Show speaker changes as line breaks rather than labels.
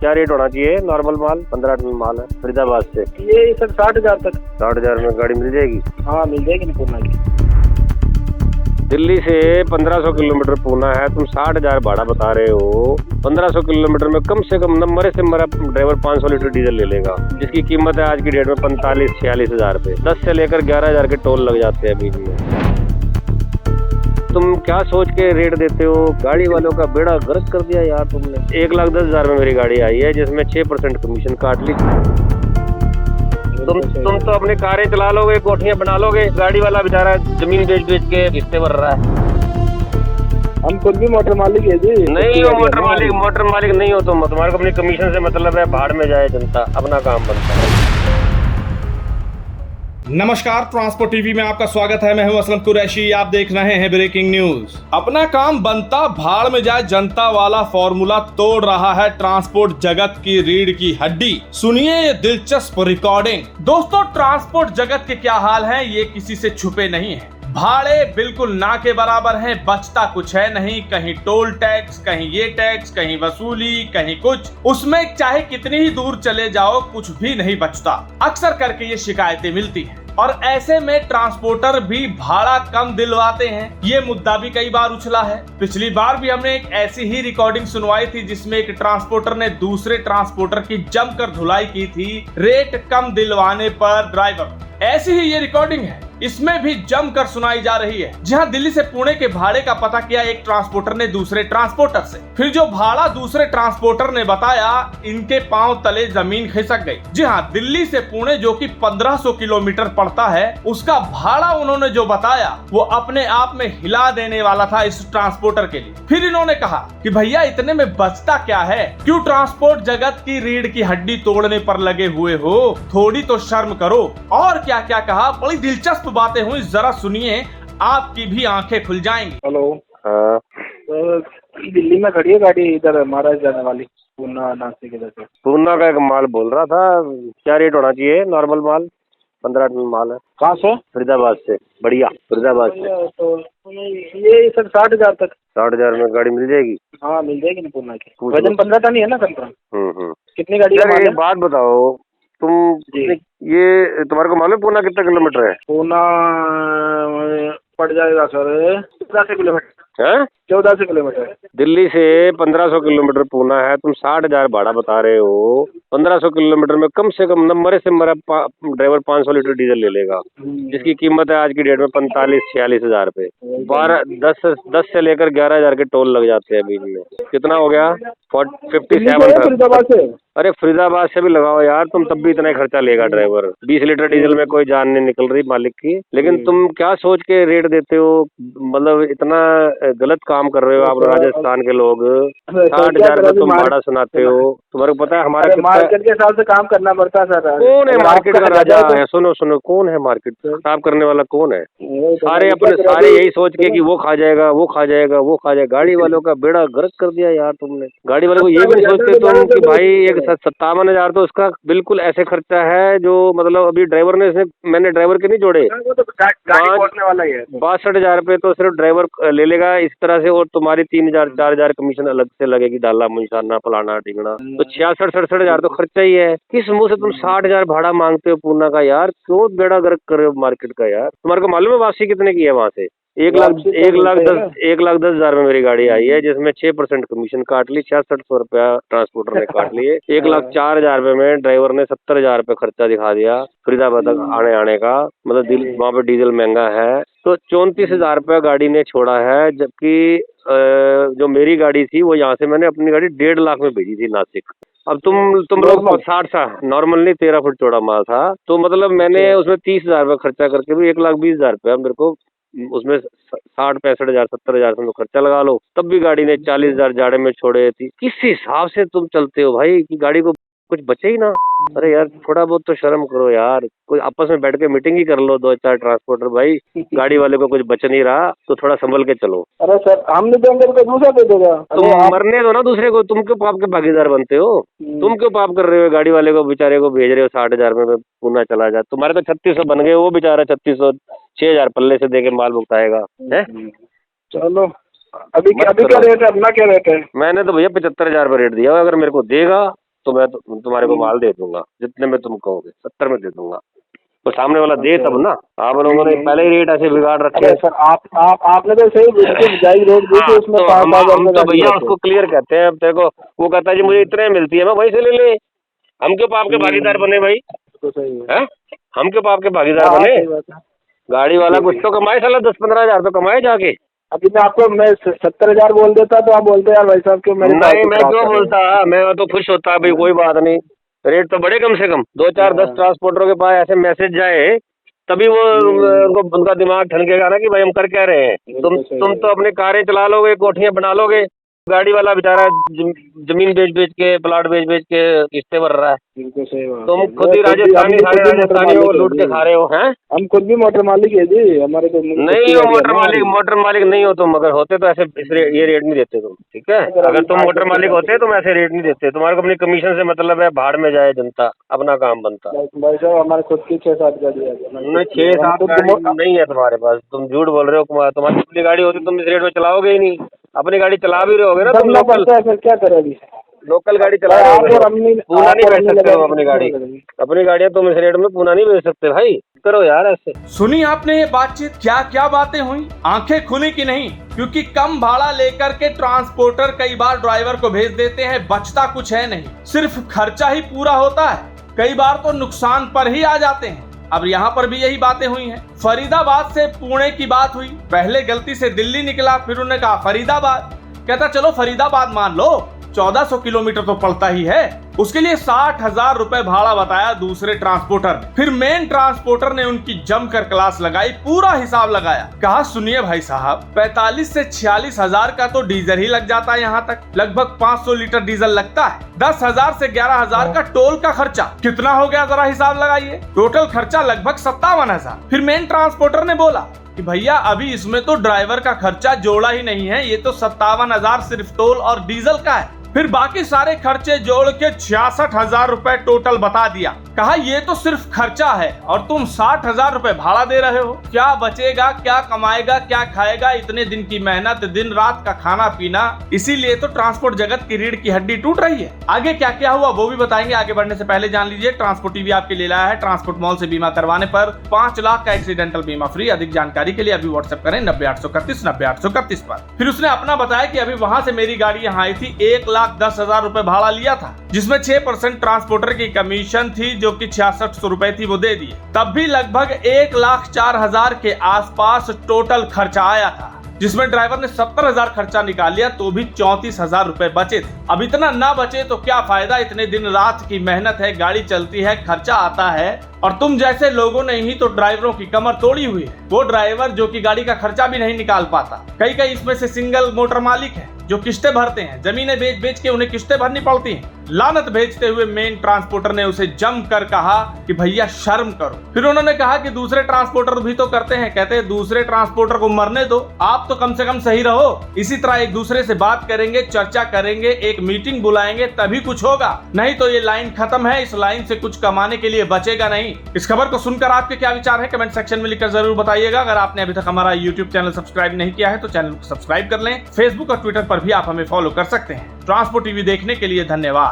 क्या रेट होना चाहिए? नॉर्मल माल 15 टन माल है फरीदाबाद से।
ये सर 60,000 तक।
60,000 में गाड़ी मिल जाएगी?
हाँ मिल जाएगी ना पूना की।
दिल्ली से 1500 किलोमीटर पूना है, तुम 60,000 भाड़ा बता रहे हो। 1500 किलोमीटर में कम से कम मरे से मरा ड्राइवर 500 लीटर डीजल ले लेगा, जिसकी कीमत है आज की डेट में 45-46 हजार रुपए। 10 से लेकर 11,000 के टोल लग जाते हैं बीच में। तुम क्या सोच के रेट देते हो? गाड़ी वालों का बेड़ा गर्क कर दिया यार तुमने। 1,10,000 में मेरी गाड़ी आई है, जिसमें 6% कमीशन काट ली। तुम तो अपने कारें चला लोगे, कोठियां बना लोगे, गाड़ी वाला बेचारा जमीन बेच बेच के किस्तें भर रहा है।
हम खुद भी मोटर मालिक है जी।
नहीं हो मोटर मालिक नहीं हो तुम। तुम्हारे को अपनी कमीशन से मतलब है, भाड़ में जाए जनता, अपना काम बनता है।
नमस्कार, ट्रांसपोर्ट टीवी में आपका स्वागत है। मैं हूं असलम कुरैशी। आप देख रहे हैं ब्रेकिंग न्यूज। अपना काम बनता भाड़ में जाए जनता वाला फॉर्मूला तोड़ रहा है ट्रांसपोर्ट जगत की रीढ़ की हड्डी। सुनिए ये दिलचस्प रिकॉर्डिंग। दोस्तों, ट्रांसपोर्ट जगत के क्या हाल हैं ये किसी से छुपे नहीं है। भाड़े बिल्कुल ना के बराबर हैं, बचता कुछ है नहीं। कहीं टोल टैक्स, कहीं ये टैक्स, कहीं वसूली, कहीं कुछ। उसमें चाहे कितनी ही दूर चले जाओ, कुछ भी नहीं बचता। अक्सर करके ये शिकायतें मिलती हैं और ऐसे में ट्रांसपोर्टर भी भाड़ा कम दिलवाते हैं। ये मुद्दा भी कई बार उछला है। पिछली बार भी हमने एक ऐसी ही रिकॉर्डिंग सुनवाई थी, जिसमें एक ट्रांसपोर्टर ने दूसरे ट्रांसपोर्टर की जमकर धुलाई की थी रेट कम दिलवाने पर ड्राइवर। ऐसी ही ये रिकॉर्डिंग है, इसमें भी जमकर सुनाई जा रही है। जहां दिल्ली से पुणे के भाड़े का पता किया एक ट्रांसपोर्टर ने दूसरे ट्रांसपोर्टर से, फिर जो भाड़ा दूसरे ट्रांसपोर्टर ने बताया, इनके पांव तले जमीन खिसक गई। जी हां, दिल्ली से पुणे जो कि 1500 किलोमीटर पड़ता है, उसका भाड़ा उन्होंने जो बताया वो अपने आप में हिला देने वाला था इस ट्रांसपोर्टर के लिए। फिर इन्होंने कहा कि भैया इतने में बचता क्या है, क्यों ट्रांसपोर्ट जगत की रीढ़ की हड्डी तोड़ने पर लगे हुए हो, थोड़ी तो शर्म करो। और क्या क्या कहा, बड़ी दिलचस्प बातें हुई, जरा सुनिए, आपकी भी आंखें खुल जाएंगी।
हेलो।
हाँ।
तो दिल्ली में खड़ी है गाड़ी, इधर महाराज जाने वाली, पूना नासिक इधर से।
पूना का एक माल बोल रहा था, क्या रेट होना चाहिए? नॉर्मल माल 15 टन माल है।
कहाँ से?
फरीदाबाद से। बढ़िया, फरीदाबाद से।
तो ये सर 60,000 तक।
60,000 में गाड़ी मिल जाएगी?
हाँ मिल जाएगी ना पूना की। वजन 15 टन ही है ना कंफर्म। कितनी गाड़ी का माल है?
एक बात बताओ तुम, ये तुम्हारे को मालूम है पूना कितना किलोमीटर है?
पूना पड़ जाएगा सर 14 किलोमीटर।
हैं?
14 किलोमीटर।
दिल्ली से 1500 किलोमीटर पूना है, तुम 60,000 भाड़ा बता रहे हो। 1500 किलोमीटर में कम से कम मरे से मरा ड्राइवर 500 लीटर डीजल ले लेगा, जिसकी कीमत है आज की डेट में 45-46 हजार रुपए। 10 से लेकर 11,000 के टोल लग जाते हैं बीच में। कितना हो गया? 57। अरे फरीदाबाद से भी लगाओ यार तुम, तब भी इतना ही खर्चा लेगा ड्राइवर। 20 लीटर डीजल में कोई जान नहीं निकल रही मालिक की। लेकिन तुम क्या सोच के रेट देते हो? मतलब इतना गलत काम कर रहे हो आप राजस्थान के लोग। 60,000 का तुम भाड़ा सुनाते हो। तुम्हारे को पता है हमारा
मार्केट के हिसाब से काम करना पड़ता है सर।
कौन है मार्केट का राजा है? सुनो, कौन है मार्केट खराब करने वाला? कौन है? सारे यही सोच के कि वो खा जाएगा, वो खा जाएगा, वो खा जाएगा। गाड़ी वालों का बेड़ा गर्क कर दिया यार तुमने। गाड़ी वालों को ये भी नहीं सोचते तुम कि भाई एक 57,000 तो उसका बिल्कुल ऐसे खर्चा है जो मतलब अभी ड्राइवर ने, मैंने ड्राइवर के नहीं जोड़े, 62,000 रुपए तो सिर्फ ड्राइवर ले लेगा इस तरह से, और तुम्हारी 3,000-4,000 कमीशन अलग से लगेगी, डाला मुंशाना फलाना टिंगना, तो 66-67,000 तो खर्चा ही है। किस मुंह से तुम 60,000 भाड़ा मांगते हो पूना का यार? क्यों बेड़ा गर्क कर रहे हो मार्केट का यार? तुम्हारे को मालूम है वापसी कितने की है वहाँ से? 1,10,000 में मेरी गाड़ी आई है, जिसमें 6% कमीशन काट ली। 6600 रुपया ट्रांसपोर्टर ने काट लिए। 1,04,000 रुपए में ड्राइवर ने 70,000 रुपए खर्चा दिखा दिया फरीदाबाद तक आने का। मतलब वहाँ पे डीजल महंगा है, तो 34,000 रुपया गाड़ी ने छोड़ा है। जबकि जो मेरी गाड़ी थी वो यहाँ से मैंने अपनी गाड़ी 1.5 लाख में भेजी थी नासिक। अब तुम लोग 60 सा नॉर्मल नहीं, 13 फुट चौड़ा माल था, तो मतलब मैंने उसमें 30,000 रुपया खर्चा करके भी 1,20,000 रुपया मेरे को उसमें 60-65,000 70,000 तो खर्चा लगा लो, तब भी गाड़ी ने 40,000 जाड़े में छोड़े थी। किस हिसाब से तुम चलते हो भाई कि गाड़ी को कुछ बचे ही ना? अरे यार थोड़ा बहुत तो शर्म करो यार। कोई आपस में बैठ के मीटिंग ही कर लो 2-4 ट्रांसपोर्टर भाई। गाड़ी वाले को कुछ बच नहीं रहा तो थोड़ा संभल के चलो।
अरे सर हम नहीं देंगे तो दूसरा दे देगा।
तुम मरने दो ना दूसरे को, तुम क्यों पाप के भागीदार बनते हो? तुम क्यों पाप कर रहे हो? गाड़ी वाले को बेचारे को भेज रहे हो 60,000 में पूना चला जाए। तुम्हारे तो 3600 बन गए, वो बेचारा 3600 6,000 पल्ले से देके माल भुगताएगा है।
चलो अभी क्या रेट है? अपना क्या रेट है?
मैंने तो भैया 75,000 रुपये रेट दिया। अगर मेरे को देगा तो मैं तुम्हारे को माल दे दूंगा, जितने में तुम कहोगे 70 में दे दूंगा। तो सामने वाला दे तब ना, आप लोगों ने पहले ही रेट ऐसे बिगाड़ रखे हैं।
सर आपने तो सही जायज रेट दी थी, उसमें
तो
5,000
हम तो भैया उसको क्लियर कहते हैं। अब तेरे को वो कहता है जी मुझे इतने मिलती है, मैं वहीं से ले ले। हम क्यों पाप के भागीदार बने भाई?
तो सही
है, हम क्यों पाप के भागीदार बने? गाड़ी वाला कुछ तो कमाए, साला 10-15 हजार तो कमाए जाके।
अभी मैं 70,000 बोल देता तो आप बोलते यार भाई साहब क्यों मेरे
नहीं, मैं क्यों बोलता, मैं तो खुश होता भाई, कोई बात नहीं। रेट तो बड़े कम से कम 2-4-10 ट्रांसपोर्टरों के पास ऐसे मैसेज जाए तभी वो उनका दिमाग ठनकेगा ना कि भाई हम कर क्या रहे हैं। तुम तो अपनी कारें चला लोगे, कोठियां बना लोगे, गाड़ी वाला बेचारा जमीन बेच के, प्लाट बेच के किस्तें भर रहा है। तुम खुद ही राजस्थानी, सारे राजस्थानी को लूट के खा रहे हो। हैं,
हम खुद भी मोटर मालिक है जी, हमारे तो
नहीं हो मोटर मालिक नहीं हो तुम। अगर होते तो ऐसे ये रेट नहीं देते तुम, ठीक है? अगर तुम मोटर मालिक होते तुम ऐसे रेट नहीं देते। तुम्हारे को अपनी कमीशन से मतलब है, भाड़ में जाए जनता, अपना काम बनता।
भाई साहब हमारे खुद की 6-7 गाड़ी है।
नहीं, 6-7 गाड़ी नहीं है तुम्हारे पास, तुम झूठ बोल रहे हो। तुम्हारी अपनी गाड़ी होती तुम इस रेट में चलाओगे ही नहीं। अपनी गाड़ी चला भी रहे होगे ना तुम,
क्या करें,
लोकल गाड़ी चला रहे हो, पूना नहीं बेच सकते हो अपनी गाड़ी। अपनी गाड़ियां तुम इस रेट में पूना नहीं बेच सकते भाई, करो यार ऐसे।
सुनी आपने ये बातचीत, क्या क्या बातें हुई, आंखें खुली कि नहीं? क्योंकि कम भाड़ा लेकर के ट्रांसपोर्टर कई बार ड्राइवर को भेज देते हैं, बचता कुछ है नहीं, सिर्फ खर्चा ही पूरा होता है, कई बार तो नुकसान पर ही आ जाते हैं। अब यहाँ पर भी यही बातें हुई हैं। फरीदाबाद से पुणे की बात हुई, पहले गलती से दिल्ली निकला, फिर उन्होंने कहा फरीदाबाद, कहता चलो फरीदाबाद मान लो, 1400 किलोमीटर तो पड़ता ही है, उसके लिए 60,000 रुपए भाड़ा बताया दूसरे ट्रांसपोर्टर। फिर मेन ट्रांसपोर्टर ने उनकी जमकर क्लास लगाई, पूरा हिसाब लगाया, कहा सुनिए भाई साहब, 45 से 46 हजार का तो डीजल ही लग जाता है, यहाँ तक लगभग 500 लीटर डीजल लगता है, 10,000 से 11,000 का टोल का खर्चा, कितना हो गया जरा हिसाब लगाइए, टोटल खर्चा लगभग 57,000। फिर मेन ट्रांसपोर्टर ने बोला कि भैया अभी इसमें तो ड्राइवर का खर्चा जोड़ा ही नहीं है, ये तो 57,000 सिर्फ टोल और डीजल का है, फिर बाकी सारे खर्चे जोड़ के 66,000 रुपए टोटल बता दिया। कहा ये तो सिर्फ खर्चा है और तुम 60,000 रुपए भाड़ा दे रहे हो, क्या बचेगा, क्या कमाएगा, क्या खाएगा, इतने दिन की मेहनत, दिन रात का खाना पीना, इसीलिए तो ट्रांसपोर्ट जगत की रीढ़ की हड्डी टूट रही है। आगे क्या क्या हुआ वो भी बताएंगे, आगे बढ़ने से पहले जान लीजिए ट्रांसपोर्ट टीवी आपके लिए लाया है ट्रांसपोर्ट मॉल से बीमा करवाने पर 5 लाख का एक्सीडेंटल बीमा फ्री। अधिक जानकारी के लिए अभी व्हाट्सएप करें 90-831-90-831 पर। फिर उसने अपना बताया कि अभी वहां से मेरी गाड़ी यहाँ आई थी, 1,10,000 रुपए भाड़ा लिया था, जिसमें 6% ट्रांसपोर्टर की कमीशन थी जो कि 6600 रुपए थी, वो दे दिए। तब भी लगभग 1,04,000 के आसपास टोटल खर्चा आया था, जिसमें ड्राइवर ने 70,000 खर्चा निकाल लिया तो भी 34,000 रुपए बचे थे। अब इतना ना बचे तो क्या फायदा, इतने दिन रात की मेहनत है, गाड़ी चलती है, खर्चा आता है, और तुम जैसे लोगों ने ही तो ड्राइवरों की कमर तोड़ी हुई है। वो ड्राइवर जो कि गाड़ी का खर्चा भी नहीं निकाल पाता, कई इसमें से सिंगल मोटर मालिक है जो किस्तें भरते हैं, जमीनें बेच के उन्हें किस्तें भरनी पड़ती हैं। लानत भेजते हुए मेन ट्रांसपोर्टर ने उसे जम कर कहा कि भैया शर्म करो। फिर उन्होंने कहा कि दूसरे ट्रांसपोर्टर भी तो करते हैं, कहते हैं दूसरे ट्रांसपोर्टर को मरने दो, आप तो कम से कम सही रहो। इसी तरह एक दूसरे से बात करेंगे, चर्चा करेंगे, एक मीटिंग बुलाएंगे तभी कुछ होगा, नहीं तो ये लाइन खत्म है, इस लाइन से कुछ कमाने के लिए बचेगा नहीं। इस खबर को सुनकर आपके क्या विचार है, कमेंट सेक्शन में लिखकर जरूर बताइएगा। अगर आपने अभी तक हमारा यूट्यूब चैनल सब्सक्राइब नहीं किया है तो चैनल को सब्सक्राइब कर लें। फेसबुक और ट्विटर पर भी आप हमें फॉलो कर सकते हैं। ट्रांसपोर्ट टीवी देखने के लिए धन्यवाद।